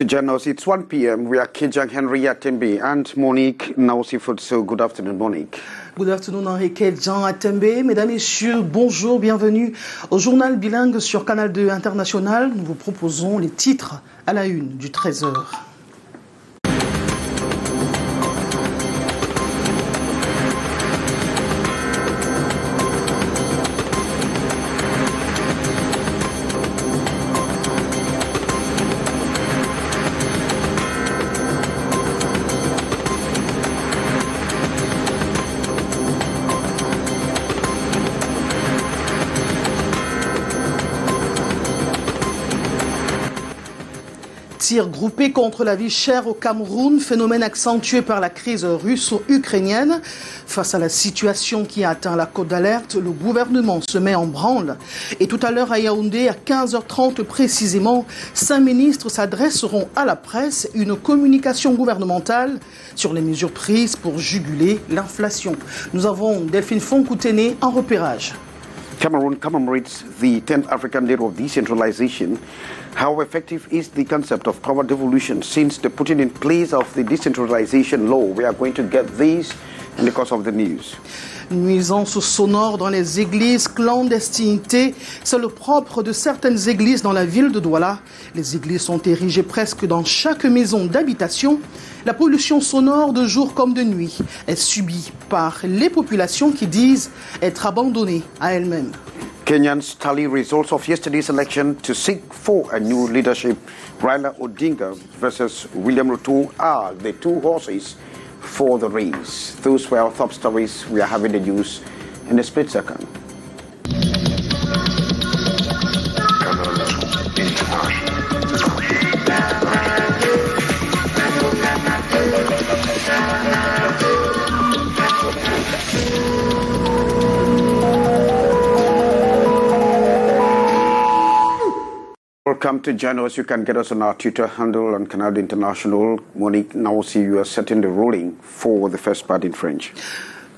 join us. It's 1 p.m. We are Kejang Henry Atembe and Monique Naosifut. So good afternoon, Monique. Good afternoon, Henri Kejang Atembe. Mesdames et messieurs, bonjour, bienvenue au journal bilingue sur Canal 2 International. Nous vous proposons les titres à la une du 13h. Tirs groupés contre la vie chère au Cameroun, phénomène accentué par la crise russo-ukrainienne. Face à la situation qui a atteint la cote d'alerte, le gouvernement se met en branle. Et tout à l'heure à Yaoundé, à 15h30 précisément, 5 ministres s'adresseront à la presse, une communication gouvernementale sur les mesures prises pour juguler l'inflation. Nous avons Delphine Fonkoutene en repérage. Cameroon commemorates the 10th African Day of Decentralization. How effective is the concept of power devolution since the putting in place of the decentralization law? We are going to get these in the course of the news. Nuisances sonores dans les églises, clandestinité, c'est le propre de certaines églises dans la ville de Douala. Les églises sont érigées presque dans chaque maison d'habitation. La pollution sonore de jour comme de nuit est subie par les populations qui disent être abandonnées à elles-mêmes. Kenyans tally results of yesterday's election to seek for a new leadership. Raila Odinga versus William Ruto are the two horses for the race. Those were our top stories. We are having the news in a split second. Welcome to join us. You can get us on our Twitter handle on Canal International. Monique, now see you are setting the ruling for the first part in French.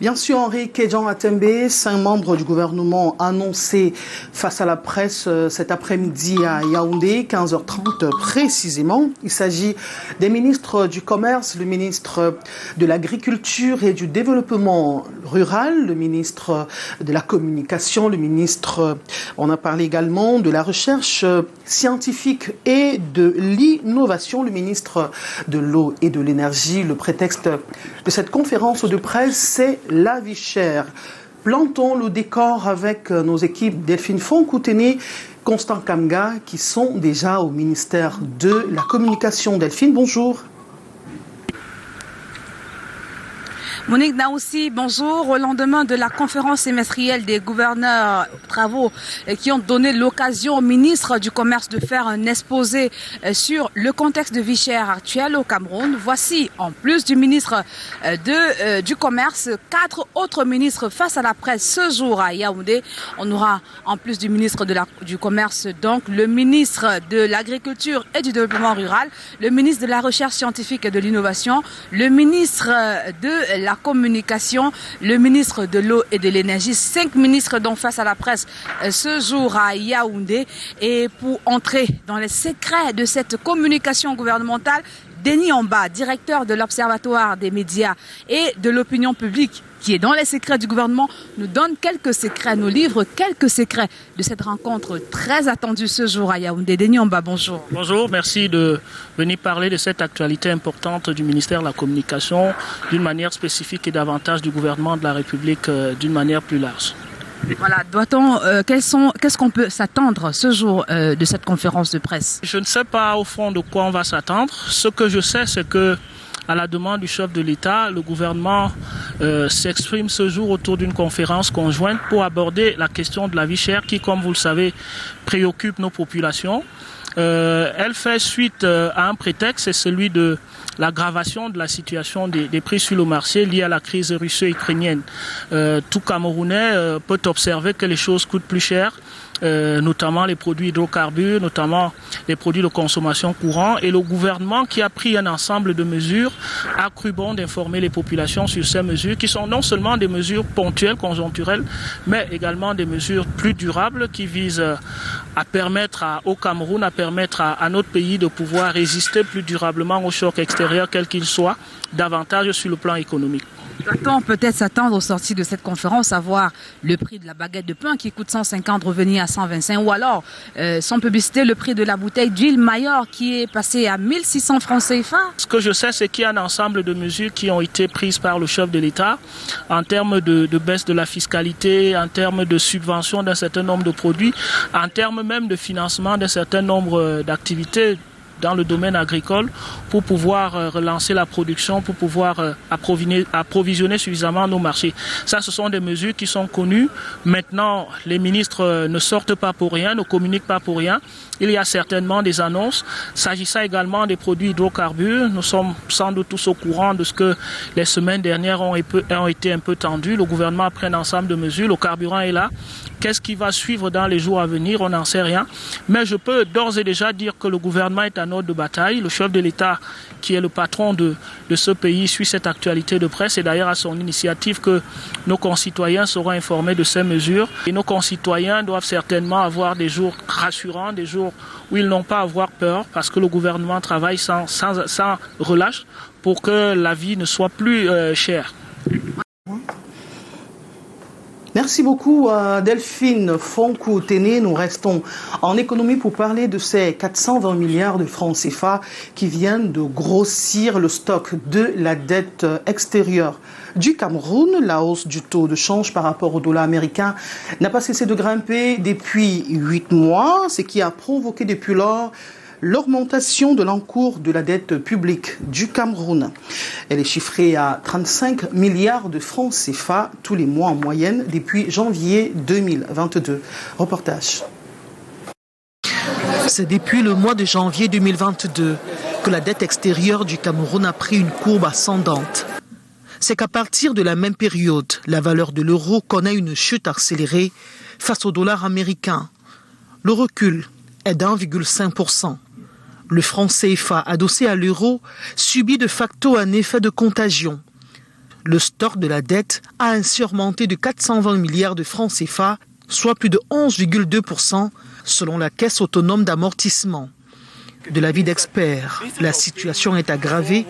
Bien sûr, Henri Kejang Atembe, 5 membres du gouvernement annoncés face à la presse cet après-midi à Yaoundé, 15h30 précisément. Il s'agit des ministres du Commerce, le ministre de l'Agriculture et du Développement rural, le ministre de la Communication, le ministre, on a parlé également de la Recherche scientifique et de l'Innovation, le ministre de l'Eau et de l'Énergie. Le prétexte de cette conférence de presse, c'est la vie chère. Plantons le décor avec nos équipes Delphine Fonkoutene, Constant Kamga, qui sont déjà au ministère de la Communication. Delphine, bonjour. Monique Naoussi, bonjour. Au lendemain de la conférence semestrielle des gouverneurs travaux qui ont donné l'occasion au ministre du Commerce de faire un exposé sur le contexte de vie chère actuel au Cameroun, voici, en plus du ministre du Commerce, 4 autres ministres face à la presse ce jour à Yaoundé. On aura, en plus du ministre du Commerce, donc le ministre de l'Agriculture et du Développement rural, le ministre de la Recherche scientifique et de l'Innovation, le ministre de la Communication, le ministre de l'Eau et de l'Énergie, 5 ministres donc face à la presse ce jour à Yaoundé. Et pour entrer dans les secrets de cette communication gouvernementale, Denis Amba, directeur de l'Observatoire des médias et de l'opinion publique, qui est dans les secrets du gouvernement, nous donne quelques secrets, nous livre quelques secrets de cette rencontre très attendue ce jour à Yaoundé. Denis Amba, bonjour. Bonjour, merci de venir parler de cette actualité importante du ministère de la Communication d'une manière spécifique et davantage du gouvernement de la République d'une manière plus large. Voilà, qu'est-ce qu'on peut s'attendre ce jour de cette conférence de presse? Je ne sais pas au fond de quoi on va s'attendre. Ce que je sais, c'est que à la demande du chef de l'État, le gouvernement s'exprime ce jour autour d'une conférence conjointe pour aborder la question de la vie chère qui, comme vous le savez, préoccupe nos populations. Elle fait suite à un prétexte, c'est celui de l'aggravation de la situation des prix sur le marché liée à la crise russo-ukrainienne. Tout Camerounais peut observer que les choses coûtent plus cher, notamment les produits hydrocarbures, notamment les produits de consommation courant et le gouvernement qui a pris un ensemble de mesures a cru bon d'informer les populations sur ces mesures qui sont non seulement des mesures ponctuelles, conjoncturelles, mais également des mesures plus durables qui visent à permettre au Cameroun, à permettre à notre pays de pouvoir résister plus durablement aux chocs extérieurs, quels qu'ils soient, davantage sur le plan économique. Doit-on peut-être s'attendre aux sorties de cette conférence à voir le prix de la baguette de pain qui coûte 150 revenir à 125 ou alors, sans publicité, le prix de la bouteille d'huile Mayor qui est passé à 1600 francs CFA? Ce que je sais, c'est qu'il y a un ensemble de mesures qui ont été prises par le chef de l'État en termes de baisse de la fiscalité, en termes de subvention d'un certain nombre de produits, en termes même de financement d'un certain nombre d'activités dans le domaine agricole pour pouvoir relancer la production, pour pouvoir approvisionner suffisamment nos marchés. Ça, ce sont des mesures qui sont connues. Maintenant, les ministres ne sortent pas pour rien, ne communiquent pas pour rien. Il y a certainement des annonces. S'agissant également des produits hydrocarbures, nous sommes sans doute tous au courant de ce que les semaines dernières ont été un peu tendues. Le gouvernement a pris un ensemble de mesures. Le carburant est là. Qu'est-ce qui va suivre dans les jours à venir? On n'en sait rien. Mais je peux d'ores et déjà dire que le gouvernement est en ordre de bataille. Le chef de l'État, qui est le patron de ce pays, suit cette actualité de presse. Et d'ailleurs à son initiative que nos concitoyens seront informés de ces mesures. Et nos concitoyens doivent certainement avoir des jours rassurants, des jours où ils n'ont pas à avoir peur parce que le gouvernement travaille sans relâche pour que la vie ne soit plus chère. Merci beaucoup Delphine Fonkou-Téné. Nous restons en économie pour parler de ces 420 milliards de francs CFA qui viennent de grossir le stock de la dette extérieure du Cameroun. La hausse du taux de change par rapport au dollar américain n'a pas cessé de grimper depuis 8 mois, ce qui a provoqué depuis lors l'augmentation de l'encours de la dette publique du Cameroun. Elle est chiffrée à 35 milliards de francs CFA tous les mois en moyenne depuis janvier 2022. Reportage. C'est depuis le mois de janvier 2022 que la dette extérieure du Cameroun a pris une courbe ascendante. C'est qu'à partir de la même période, la valeur de l'euro connaît une chute accélérée face au dollar américain. Le recul est d'1,5%. Le franc CFA, adossé à l'euro, subit de facto un effet de contagion. Le stock de la dette a ainsi augmenté de 420 milliards de francs CFA, soit plus de 11,2% selon la Caisse autonome d'amortissement. De l'avis d'experts, la situation est aggravée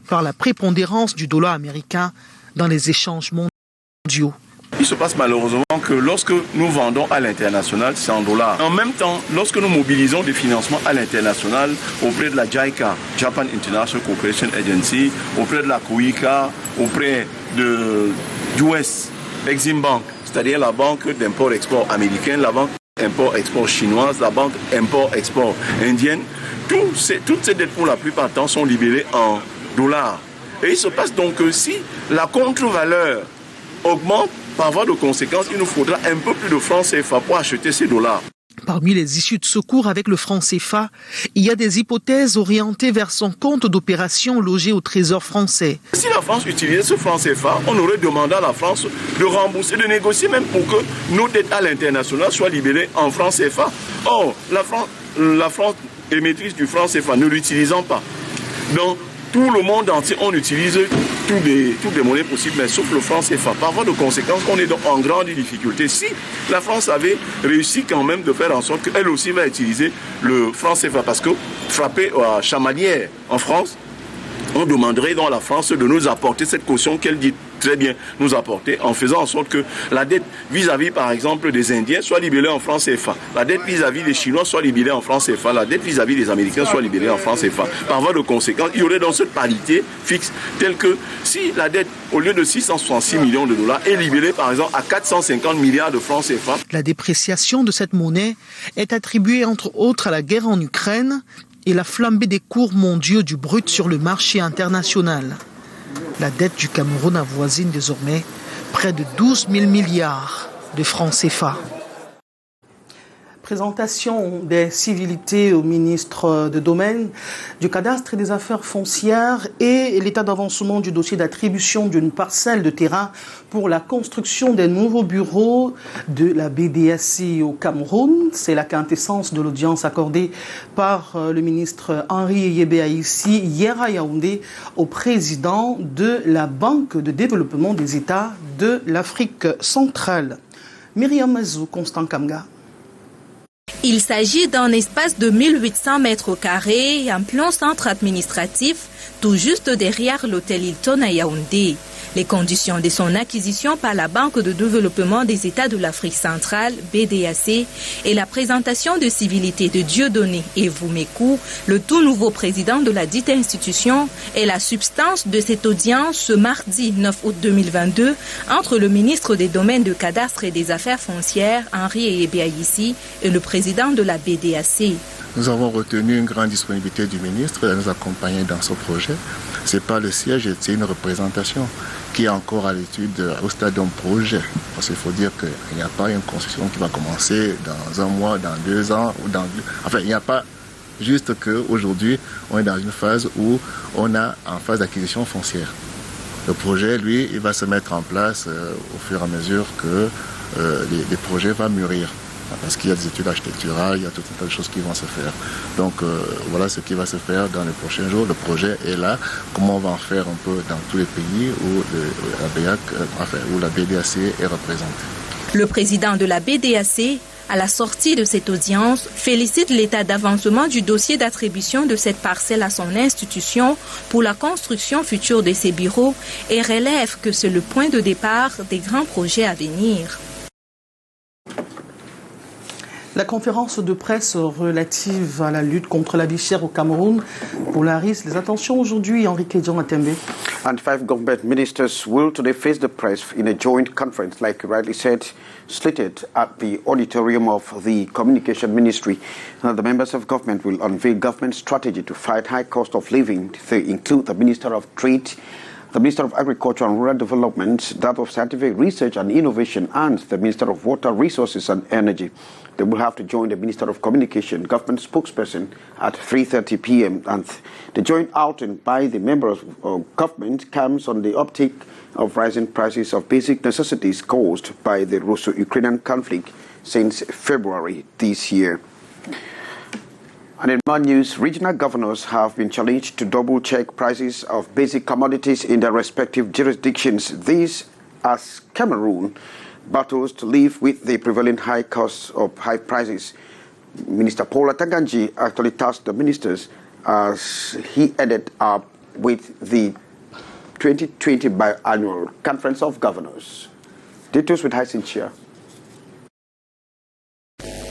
par la prépondérance du dollar américain dans les échanges mondiaux. Il se passe malheureusement que lorsque nous vendons à l'international, c'est en dollars. En même temps, lorsque nous mobilisons des financements à l'international auprès de la JICA, Japan International Cooperation Agency, auprès de la COICA, auprès de US Exim Bank, c'est-à-dire la banque d'import-export américaine, la banque import-export chinoise, la banque import-export indienne, toutes ces dettes pour la plupart du temps sont libellées en dollars. Et il se passe donc que si la contre-valeur augmente, par voie de conséquence, il nous faudra un peu plus de francs CFA pour acheter ces dollars. Parmi les issues de secours avec le franc CFA, il y a des hypothèses orientées vers son compte d'opération logé au Trésor français. Si la France utilisait ce franc CFA, on aurait demandé à la France de rembourser, de négocier même pour que nos dettes à l'international soient libellées en franc CFA. Or, la France émettrice du franc CFA ne l'utilisant pas. Donc, tout le monde entier, on utilise toutes les monnaies possibles, mais sauf le franc CFA. Par voie de conséquence, on est donc en grande difficulté. Si la France avait réussi quand même de faire en sorte qu'elle aussi va utiliser le franc CFA, parce que frappé à Chamalières en France, on demanderait donc à la France de nous apporter cette caution qu'elle dit très bien nous apporter en faisant en sorte que la dette vis-à-vis par exemple des Indiens soit libellée en francs CFA, la dette vis-à-vis des Chinois soit libellée en francs CFA, la dette vis-à-vis des Américains soit libellée en francs CFA. Par voie de conséquence, il y aurait donc cette parité fixe telle que si la dette au lieu de 666 millions de dollars est libellée par exemple à 450 milliards de francs CFA. La dépréciation de cette monnaie est attribuée entre autres à la guerre en Ukraine et la flambée des cours mondiaux du brut sur le marché international. La dette du Cameroun avoisine désormais près de 12 000 milliards de francs CFA. Présentation des civilités au ministre de domaine du cadastre et des affaires foncières et l'état d'avancement du dossier d'attribution d'une parcelle de terrain pour la construction des nouveaux bureaux de la BDAC au Cameroun. C'est la quintessence de l'audience accordée par le ministre Henri Yébé-Aïssi hier à Yaoundé au président de la Banque de développement des États de l'Afrique centrale. Myriam Mazou, Constant Kamga. Il s'agit d'un espace de 1800 mètres carrés, un plan centre administratif, tout juste derrière l'hôtel Hilton à Yaoundé. Les conditions de son acquisition par la Banque de développement des États de l'Afrique centrale, BDAC, et la présentation de civilité de Dieudonné Evoumekou, le tout nouveau président de la dite institution, est la substance de cette audience ce mardi 9 août 2022 entre le ministre des Domaines de Cadastre et des Affaires foncières, Henri Yébé-Aïssi, et le président de la BDAC. Nous avons retenu une grande disponibilité du ministre à nous accompagner dans ce projet. Ce n'est pas le siège, c'est une représentation qui est encore à l'étude au stade d'un projet. Parce qu'il faut dire qu'il n'y a pas une construction qui va commencer dans un mois, dans 2 ans. Enfin, il n'y a pas juste qu'aujourd'hui, on est dans une phase où on a en phase d'acquisition foncière. Le projet, lui, il va se mettre en place au fur et à mesure que les projets vont mûrir. Parce qu'il y a des études architecturales, il y a tout un tas de choses qui vont se faire. Donc voilà ce qui va se faire dans les prochains jours. Le projet est là. Comment on va en faire un peu dans tous les pays où la BDAC est représentée. Le président de la BDAC, à la sortie de cette audience, félicite l'état d'avancement du dossier d'attribution de cette parcelle à son institution pour la construction future de ses bureaux et relève que c'est le point de départ des grands projets à venir. La conférence de presse relative à la lutte contre la vie chère au Cameroun polarise les attentions aujourd'hui. Henri Kedjon Atembe. And 5 government ministers will today face the press in a joint conference, like you rightly said, slated at the auditorium of the Communication Ministry. Now, the members of government will unveil government strategy to fight high cost of living. They include the Minister of Trade, the Minister of Agriculture and Rural Development, that of Scientific Research and Innovation, and the Minister of Water Resources and Energy. They will have to join the Minister of Communication, government spokesperson, at 3:30 p.m. And the joint outing by the members of government comes on the uptick of rising prices of basic necessities caused by the Russo-Ukrainian conflict since February this year. And in more news, regional governors have been challenged to double-check prices of basic commodities in their respective jurisdictions. This as Cameroon battles to live with the prevailing high costs of high prices. Minister Paul Atangandji actually tasked the ministers as he ended up with the 2020 biannual Conference of Governors. Details with Hyacinth Chia.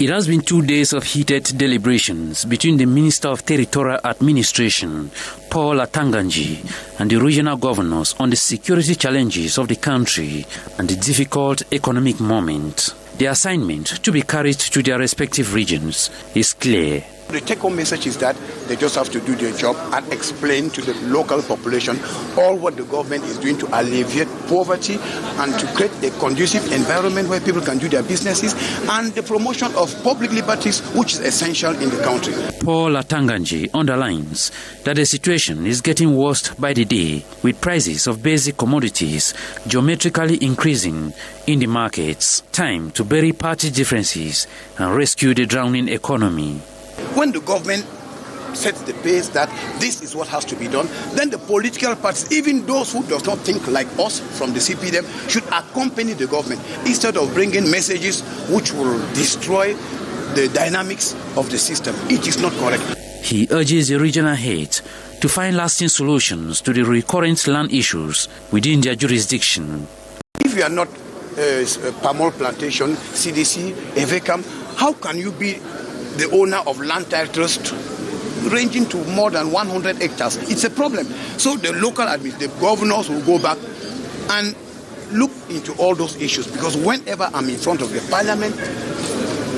It has been 2 days of heated deliberations between the Minister of Territorial Administration, Paul Atangandji, and the regional governors on the security challenges of the country and the difficult economic moment. The assignment to be carried to their respective regions is clear. The take-home message is that they just have to do their job and explain to the local population all what the government is doing to alleviate poverty and to create a conducive environment where people can do their businesses and the promotion of public liberties, which is essential in the country. Paul Atangandji underlines that the situation is getting worse by the day, with prices of basic commodities geometrically increasing in the markets. Time to bury party differences and rescue the drowning economy. When the government sets the pace that this is what has to be done, then the political parties, even those who does not think like us from the CPDM, should accompany the government instead of bringing messages which will destroy the dynamics of the system. It is not correct. He urges the regional heads to find lasting solutions to the recurrent land issues within their jurisdiction. If you are not palm oil plantation, CDC, EVECAM, how can you be the owner of land title trust ranging to more than 100 hectares? It's a problem. So the local the governors will go back and look into all those issues, because whenever I'm in front of the parliament,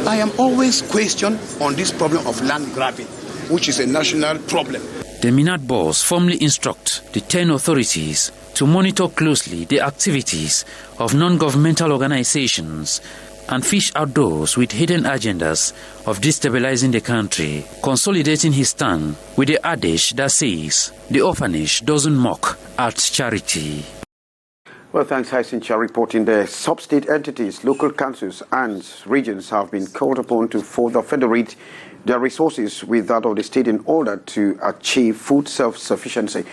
I am always questioned on this problem of land grabbing, which is a national problem. The MINAT boss formally instruct the 10 authorities to monitor closely the activities of non-governmental organizations and fish out those with hidden agendas of destabilizing the country, consolidating his stand with the adage that says, the orphanage doesn't mock at charity. Well, thanks, Hyacinthia, reporting the sub-state entities, local councils and regions have been called upon to further federate their resources with that of the state in order to achieve food self-sufficiency.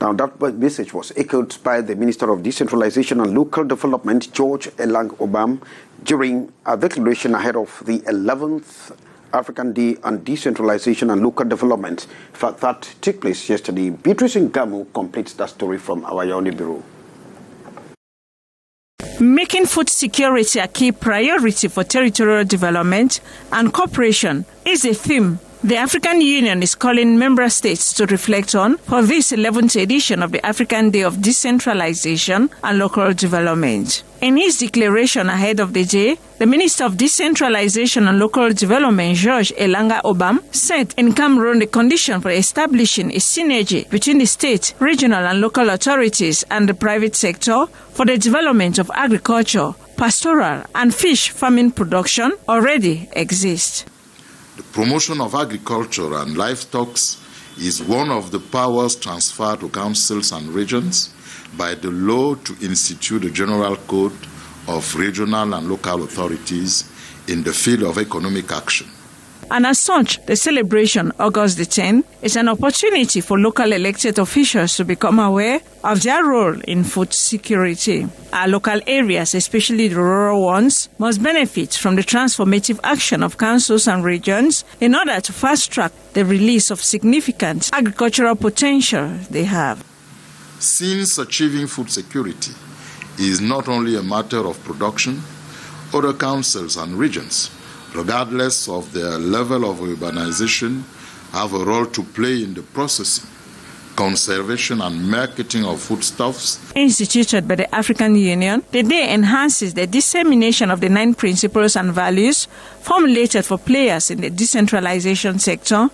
Now, that message was echoed by the Minister of Decentralization and Local Development, George Elang Obam, during a declaration ahead of the 11th African Day on Decentralization and Local Development. In fact, that took place yesterday. Beatrice Ngamu completes that story from our Yaoundé Bureau. Making food security a key priority for territorial development and cooperation is a theme the African Union is calling member states to reflect on for this 11th edition of the African Day of Decentralization and Local Development. In his declaration ahead of the day, the Minister of Decentralization and Local Development, George Elanga Obam, said in Cameroon the condition for establishing a synergy between the state, regional and local authorities and the private sector for the development of agriculture, pastoral and fish farming production already exists. The promotion of agriculture and livestock is one of the powers transferred to councils and regions by the law to institute the General Code of Regional and Local Authorities in the field of economic action. And as such, the celebration, August the 10th, is an opportunity for local elected officials to become aware of their role in food security. Our local areas, especially the rural ones, must benefit from the transformative action of councils and regions in order to fast-track the release of significant agricultural potential they have. Since achieving food security is not only a matter of production, other councils and regions, regardless of their level of urbanization, have a role to play in the processing, conservation and marketing of foodstuffs. Instituted by the African Union, the day enhances the dissemination of the 9 principles and values formulated for players in the decentralization sector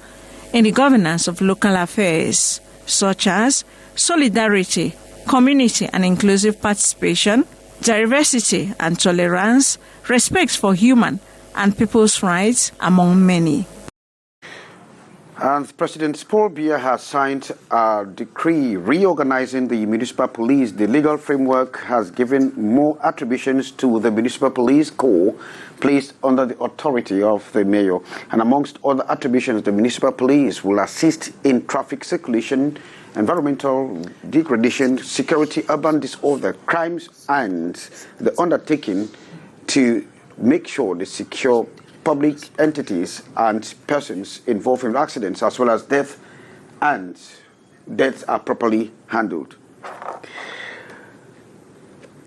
in the governance of local affairs, such as solidarity, community and inclusive participation, diversity and tolerance, respect for human and people's rights, among many. And President Paul Biya has signed a decree reorganizing the municipal police. The legal framework has given more attributions to the municipal police corps placed under the authority of the mayor. And amongst other attributions, the municipal police will assist in traffic circulation, environmental degradation, security, urban disorder, crimes, and the undertaking to make sure they secure public entities and persons involved in accidents as well as deaths are properly handled.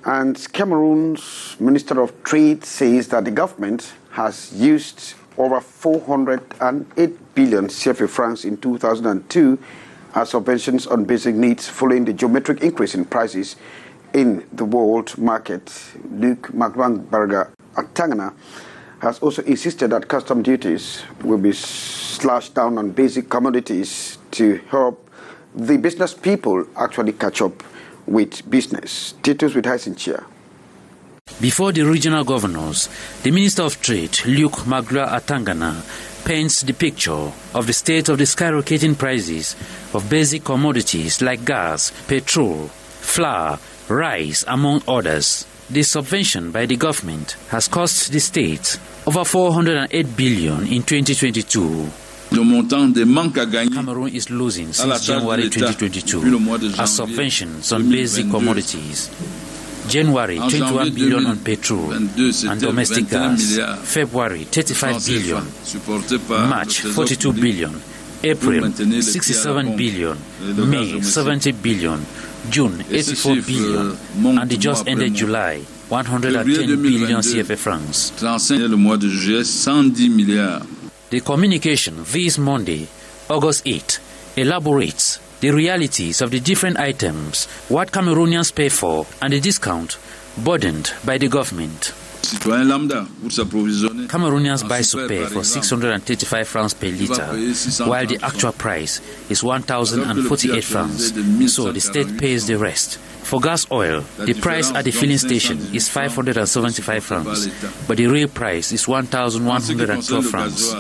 And Cameroon's Minister of Trade says that the government has used over 408 billion CFA francs in 2002 as subventions on basic needs following the geometric increase in prices in the world market. Luc Magbang-Barga Atangana has also insisted that custom duties will be slashed down on basic commodities to help the business people actually catch up with business. Titus with Hyacinthia. Before the regional governors, the Minister of Trade, Luc Magbang Atangana, paints the picture of the state of the skyrocketing prices of basic commodities like gas, petrol, flour, rice, among others. The subvention by the government has cost the state over 408 billion in 2022. Cameroon is losing since January 2022 as subventions on basic commodities. January, 21 billion on petrol and domestic gas. February, 35 billion. March, 42 billion. April, 67 billion. May, 70 billion. June, 84 billion, and it just ended July, 110 billion CFA francs. The communication this Monday, August 8, elaborates the realities of the different items, what Cameroonians pay for, and the discount burdened by the government. Cameroonians buy Super for 635 francs per litre, while the actual price is 1,048 francs, so the state pays the rest. For gas oil, the price at the filling station is 575 francs, but the real price is 1,112 francs.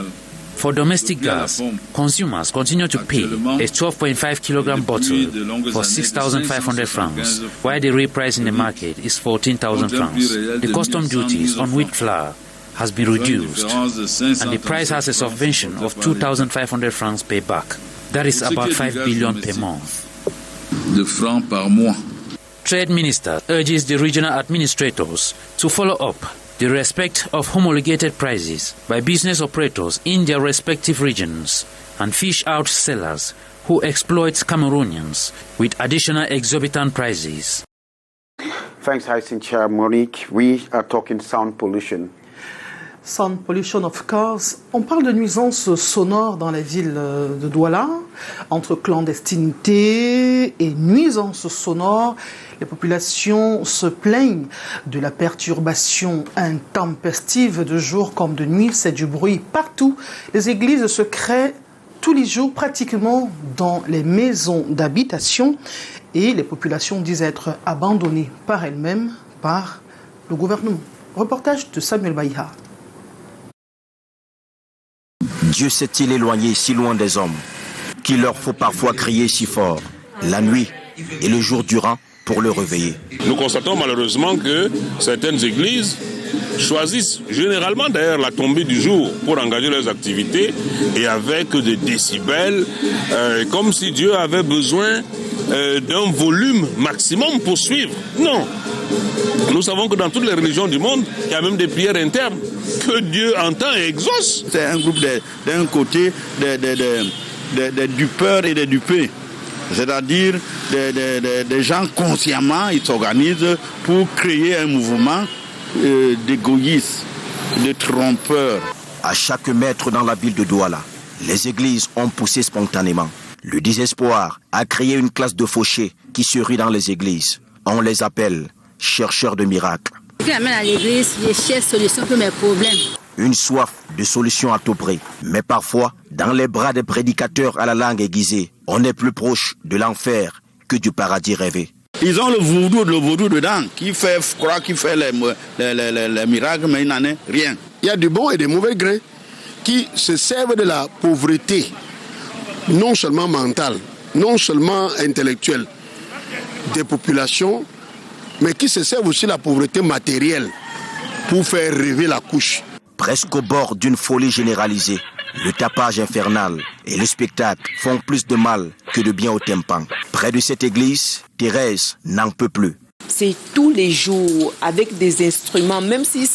For domestic gas, consumers continue to pay a 12.5 kilogram bottle for 6,500 francs, while the real price in the market is 14,000 francs. The custom duties on wheat flour has been reduced, and the price has a subvention of 2,500 francs per bag. That is about 5 billion per month. Trade Minister urges the regional administrators to follow up the respect of homologated prices by business operators in their respective regions and fish out sellers who exploit Cameroonians with additional exorbitant prices. Thanks, Hyacinth Monique. We are talking sound pollution. Sound pollution, of course. On parle de nuisances sonores dans la ville de Douala, entre clandestinité et nuisances sonores. Les populations se plaignent de la perturbation intempestive de jour comme de nuit. C'est du bruit partout. Les églises se créent tous les jours pratiquement dans les maisons d'habitation et les populations disent être abandonnées par elles-mêmes, par le gouvernement. Reportage de Samuel Baïha. Dieu s'est-il éloigné si loin des hommes qu'il leur faut parfois crier si fort, la nuit et le jour durant, pour le réveiller. Nous constatons malheureusement que certaines églises choisissent généralement d'ailleurs la tombée du jour pour engager leurs activités et avec des décibels, comme si Dieu avait besoin d'un volume maximum pour suivre. Non. Nous savons que dans toutes les religions du monde, il y a même des prières internes que Dieu entend et exauce. C'est un groupe d'un côté des dupeurs et des dupés. C'est-à-dire des gens consciemment, ils s'organisent pour créer un mouvement d'égoïstes, de trompeurs. À chaque mètre dans la ville de Douala, les églises ont poussé spontanément. Le désespoir a créé une classe de fauchés qui se rue dans les églises. On les appelle chercheurs de miracles. Qui amène à l'église, je cherche solution pour mes problèmes. Une soif de solutions à tout prix. Mais parfois, dans les bras des prédicateurs à la langue aiguisée, on est plus proche de l'enfer que du paradis rêvé. Ils ont le vaudou dedans, qui fait croire qu'il fait les miracles, mais il n'en est rien. Il y a du bon et du mauvais gré qui se servent de la pauvreté, non seulement mentale, non seulement intellectuelle, des populations, mais qui se servent aussi de la pauvreté matérielle pour faire rêver la couche. Presque au bord d'une folie généralisée, le tapage infernal et le spectacle font plus de mal que de bien au tympan. Près de cette église, Thérèse n'en peut plus. C'est tous les jours avec des instruments, même si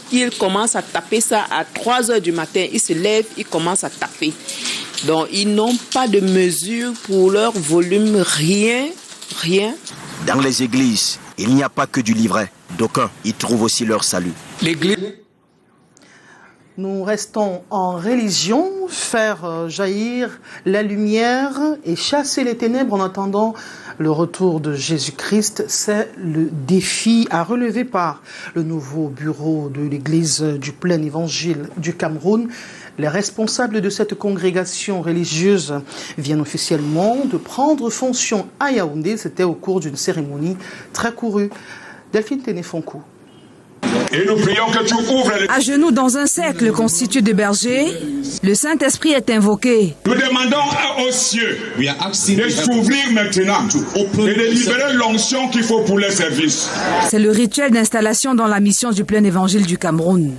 qu'il commence à taper ça à 3 heures du matin, ils se lèvent, ils commencent à taper. Donc ils n'ont pas de mesure pour leur volume, rien. Dans les églises, il n'y a pas que du livret. D'aucuns y trouvent aussi leur salut. L'église. Nous restons en religion, faire jaillir la lumière et chasser les ténèbres en attendant le retour de Jésus-Christ. C'est le défi à relever par le nouveau bureau de l'Église du Plein Évangile du Cameroun. Les responsables de cette congrégation religieuse viennent officiellement de prendre fonction à Yaoundé. C'était au cours d'une cérémonie très courue. Delphine Ténéfonkou. Et nous prions que tu ouvres les... À genoux dans un cercle constitué de bergers, le Saint-Esprit est invoqué. Nous demandons aux cieux de s'ouvrir maintenant et de libérer l'onction qu'il faut pour les services. C'est le rituel d'installation dans la mission du Plein Évangile du Cameroun.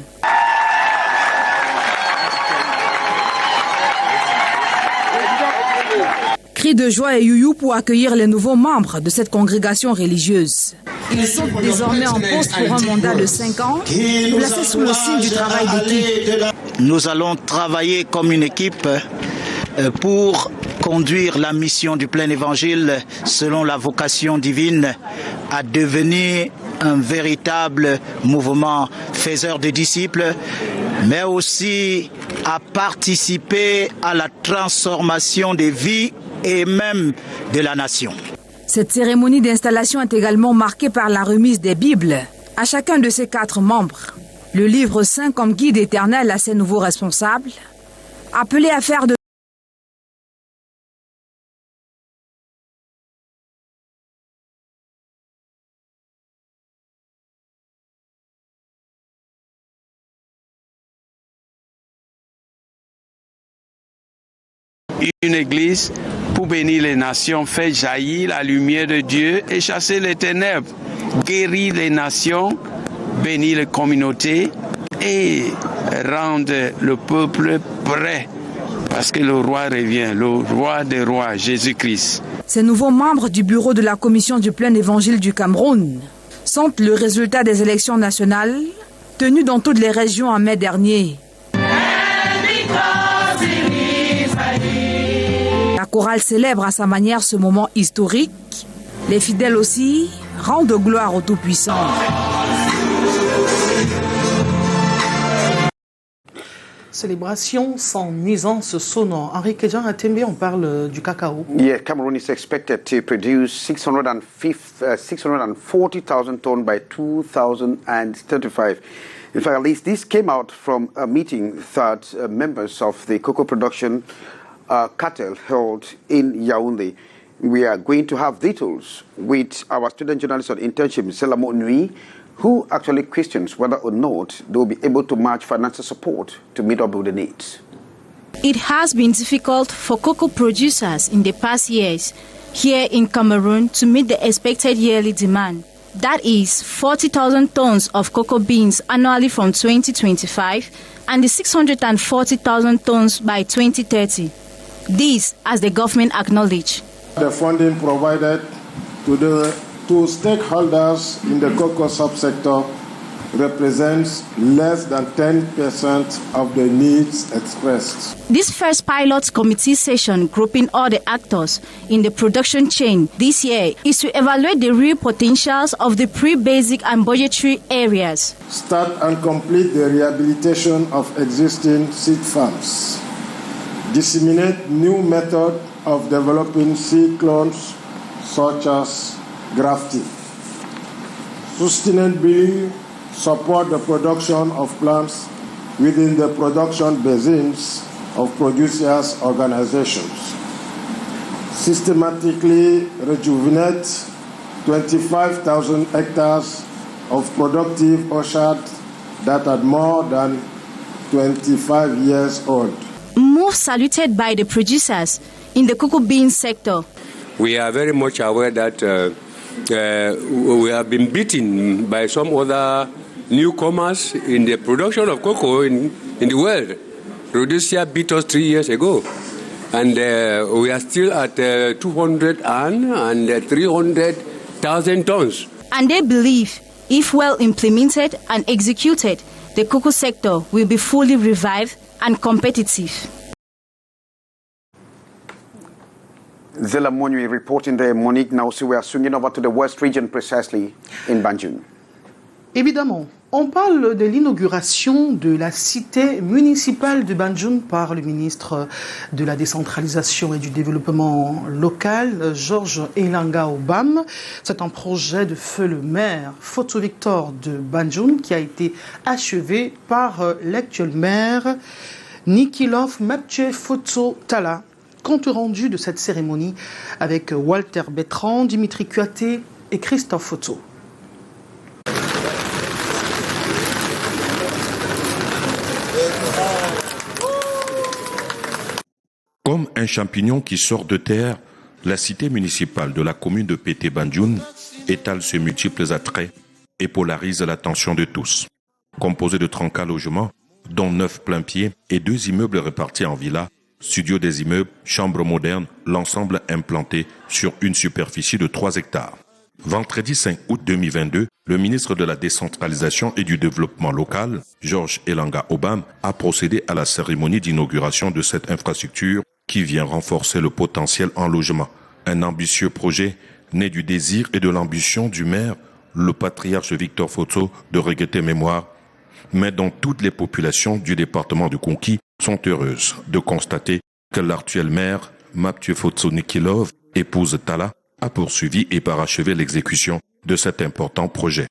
Cris de joie et youyou pour accueillir les nouveaux membres de cette congrégation religieuse. Ils sont désormais en poste pour un mandat de 5 ans, placés sous le signe du travail d'équipe. Nous allons travailler comme une équipe pour conduire la mission du Plein Évangile selon la vocation divine à devenir un véritable mouvement faiseur de disciples, mais aussi à participer à la transformation des vies et même de la nation. Cette cérémonie d'installation est également marquée par la remise des Bibles À chacun de ces 4 membres, le livre saint comme guide éternel à ses nouveaux responsables, appelés à faire de une église pour bénir les nations, faire jaillir la lumière de Dieu et chasser les ténèbres, guérir les nations, bénir les communautés et rendre le peuple prêt parce que le roi revient, le roi des rois, Jésus-Christ. Ces nouveaux membres du bureau de la commission du plein évangile du Cameroun sont le résultat des élections nationales tenues dans toutes les régions en mai dernier. La chorale célèbre à sa manière ce moment historique. Les fidèles aussi rendent gloire au Tout-Puissant. Célébration sans nuisance sonore. Henri Kedjan Atembe, on parle du cacao. Yeah, Cameroon is expected to produce 640,000 tonnes by 2035. In fact, at least this came out from a meeting that members of the cocoa production cartel held in Yaoundé. We are going to have details with our student journalist on internship, Selamo Nui, who actually questions whether or not they will be able to match financial support to meet up with the needs. It has been difficult for cocoa producers in the past years here in Cameroon to meet the expected yearly demand. That is 40,000 tons of cocoa beans annually from 2025 and the 640,000 tons by 2030. This, as the government acknowledged. The funding provided to stakeholders in the cocoa subsector represents less than 10% of the needs expressed. This first pilot committee session, grouping all the actors in the production chain this year, is to evaluate the real potentials of the pre-basic and budgetary areas. Start and complete the rehabilitation of existing seed farms. Disseminate new method of developing seed clones such as grafting. Sustainably support the production of plants within the production basins of producers' organizations. Systematically rejuvenate 25,000 hectares of productive orchards that are more than 25 years old. Move saluted by the producers in the cocoa bean sector. We are very much aware that we have been beaten by some other newcomers in the production of cocoa in the world. Rhodesia beat us 3 years ago. And we are still at 200 and 300,000 tons. And they believe, if well implemented and executed, the cocoa sector will be fully revived and competitive. Zela Monui reporting there. Monique, now we are swinging over to the West region, precisely in Banjul. Évidemment, on parle de l'inauguration de la cité municipale de Banjul par le ministre de la décentralisation et du développement local, Georges Elanga Obam. C'est un projet de feu le maire Photo Victor de Banjul qui a été achevé par l'actuel maire Nikilov Mapche Photo Tala. Compte rendu de cette cérémonie avec Walter Bertrand, Dimitri Kuaté et Christophe Photo. Comme un champignon qui sort de terre, la cité municipale de la commune de Pété Banjul étale ses multiples attraits et polarise l'attention de tous. Composée de 34 logements, dont 9 plein-pieds et 2 immeubles répartis en villas, studio des immeubles, chambres modernes, l'ensemble implanté sur une superficie de 3 hectares. Vendredi 5 août 2022, le ministre de la décentralisation et du développement local, Georges Elanga Obam, a procédé à la cérémonie d'inauguration de cette infrastructure qui vient renforcer le potentiel en logement. Un ambitieux projet né du désir et de l'ambition du maire, le patriarche Victor Photo de regretter mémoire, mais dont toutes les populations du département du Konki sont heureuses de constater que l'actuel maire, Mapche Photo Nikilov, épouse Tala, a poursuivi et parachevé l'exécution de cet important projet.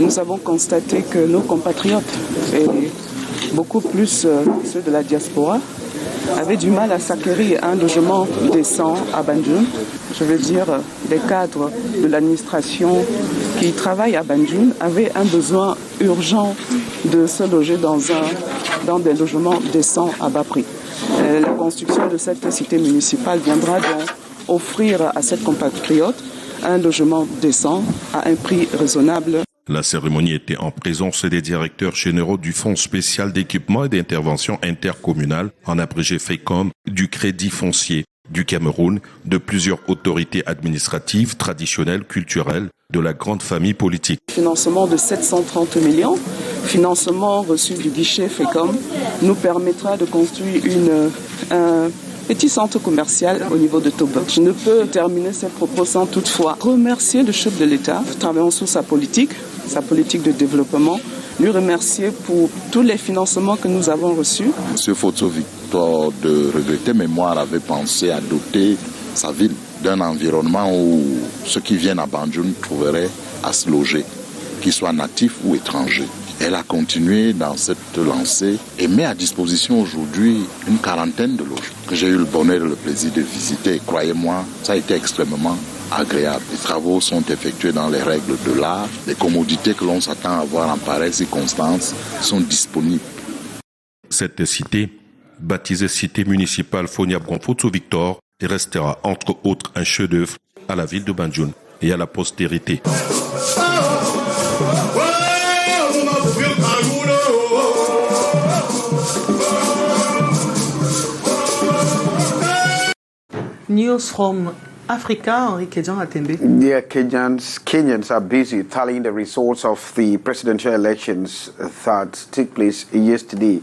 nous avons constaté que nos compatriotes, et beaucoup plus ceux de la diaspora, avaient du mal à s'acquérir un logement décent à Banjul. Je veux dire, les cadres de l'administration qui travaillent à Banjul avaient un besoin urgent de se loger dans des logements décents à bas prix. La construction de cette cité municipale viendra donc offrir à cette compatriote un logement décent à un prix raisonnable. La cérémonie était en présence des directeurs généraux du Fonds spécial d'équipement et d'intervention intercommunale, en abrégé FECOM, du Crédit foncier du Cameroun, de plusieurs autorités administratives, traditionnelles, culturelles, de la grande famille politique. Financement de 730 millions, financement reçu du guichet FECOM, nous permettra de construire un petit centre commercial au niveau de Toba. Je ne peux terminer ces propos sans toutefois remercier le chef de l'État, travaillant sur sa politique de développement, lui remercier pour tous les financements que nous avons reçus. M. Fotso Victor, de regretter mémoire, avait pensé à doter sa ville d'un environnement où ceux qui viennent à Banjul trouveraient à se loger, qu'ils soient natifs ou étrangers. Elle a continué dans cette lancée et met à disposition aujourd'hui une quarantaine de logements que j'ai eu le bonheur et le plaisir de visiter. Croyez-moi, ça a été extrêmement agréable. Les travaux sont effectués dans les règles de l'art. Les commodités que l'on s'attend à voir en pareilles circonstances sont disponibles. Cette cité, baptisée cité municipale Foniabron Fotso Victor, restera entre autres un chef-d'œuvre à la ville de Banjul et à la postérité. News from Africa, Henri Kedjan Atembe. Yeah, Kenyans are busy tallying the results of the presidential elections that took place yesterday.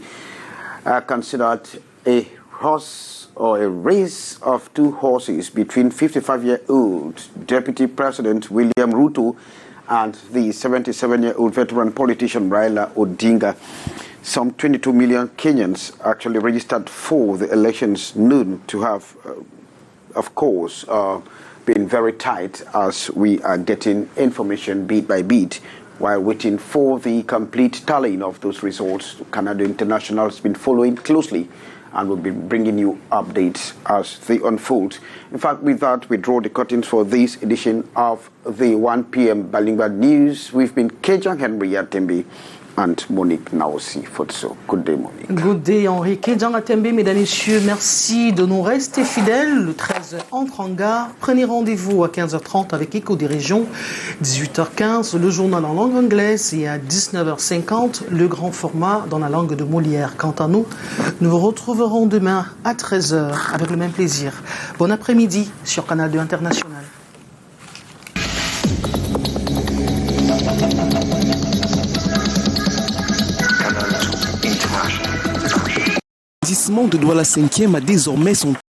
Considered a horse or a race of two horses between 55-year-old Deputy President William Ruto and the 77-year-old veteran politician Raila Odinga. Some 22 million Kenyans actually registered for the elections, known to have of course, been very tight as we are getting information beat by beat while waiting for the complete tallying of those results. Canada International has been following closely and will be bringing you updates as they unfold. In fact, with that, we draw the curtains for this edition of the 1 p.m. Bilingual News. We've been Kedjan Henry Atembe and Monique Naosi Fotso. Good day, Monique. Good day, Henri Kedjan Atembe. Mesdames et messieurs, merci de nous rester fidèles. Le 13 entre en gare. Prenez rendez-vous à 15h30 avec Écho des régions. 18h15, le journal en langue anglaise. Et à 19h50, le grand format dans la langue de Molière. Quant à nous, nous vous retrouverons demain à 13h avec le même plaisir. Bon après-midi sur Canal 2 International. L'arrondissement de Douala 5e a désormais son